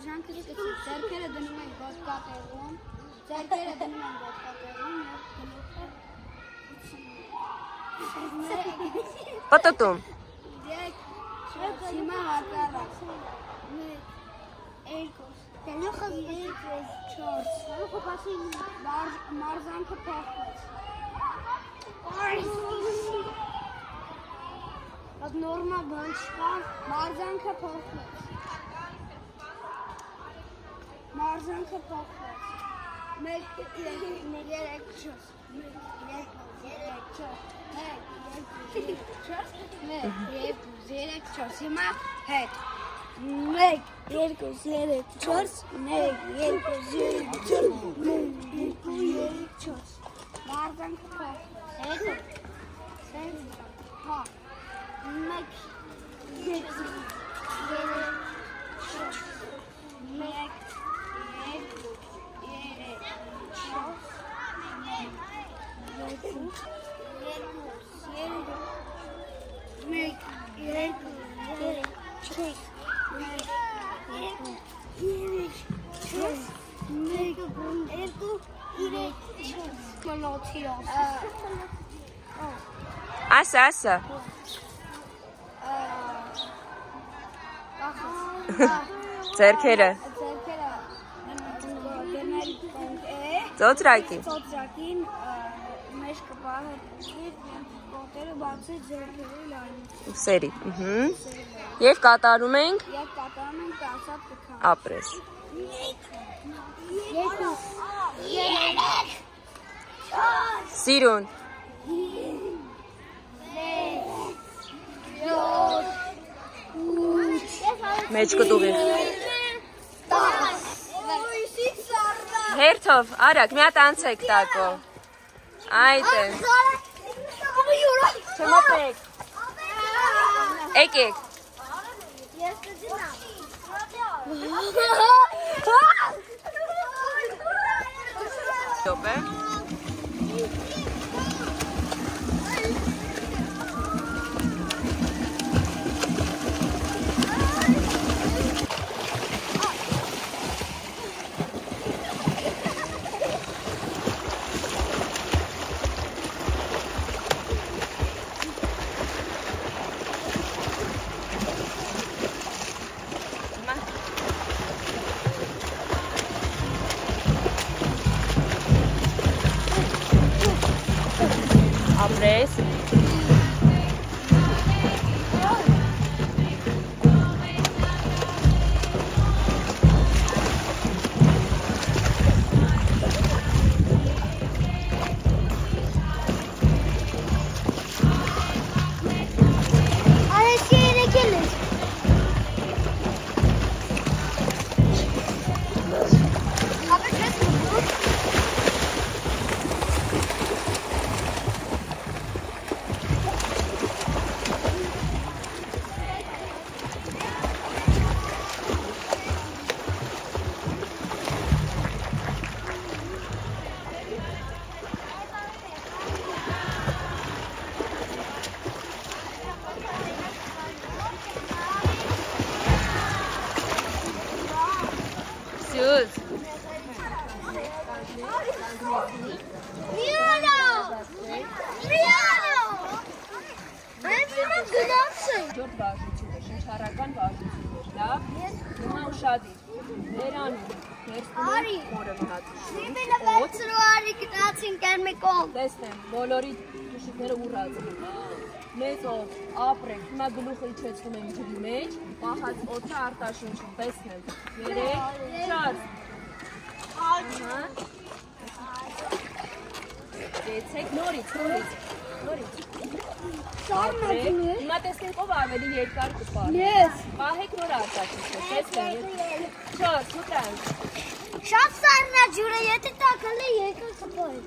արժանքը սկսի, ձեռքերը դնում ենք ոտկատեղում, ձեռքերը դնում ենք ոտկատեղում և գլուխը Պտտում։ Հիմա հակառակ։ 1, 2, գլուխը 4, գլուխը բացի մարզանքը փոխվեց։ Բայց նորմալ բան չկա, մարզանքը փոխվեց։ Մարզանքը փոխվեց։ 1, 2, 3, 4 հիմա հետ 1, 2, 3, 4 1, 2, 3, 4 մարզանքը փոխվեց հետ հա 1, 2, Ասա։ Ձեռքերը։ Ծոծրակին մեջ կպահել կոտերը բացի ձեռքերը լայնի։ Ուսերի։ Եվ կատարում ենք կասատ կքան։ ապրես։ 2, 3, Սիրուն։ 4, Մեջ կտուղի։ 10 Հերթով, արագ, մի հատ անցեք տակո։ Այդ է։ Չմոպեք։ Եկեք։ Դոպ է։ Ապրես։ Սյուզ։ Ջորդ վարժությունը, շնչառական վարժություններ, լավ, հիմա ուշադիր, վերանում, ներսնում, խորը մնացում, տեսնեմ, բոլորի տուշիկները ուռած են, մեծով, ապրեք, հիմա գլուխը իջեցնում եմ ջրի մեջ, պահած օդը արտաշունչում, տեսնեմ, 3, 4, նորից, հիմա տեսնենք ով ավելի երկար կպահի, պահեք նոր արտաշունչը, տեսնեմ, 4, ուտանք, շատ սարնա ջուրը, եթե տակալի երկար կպահի։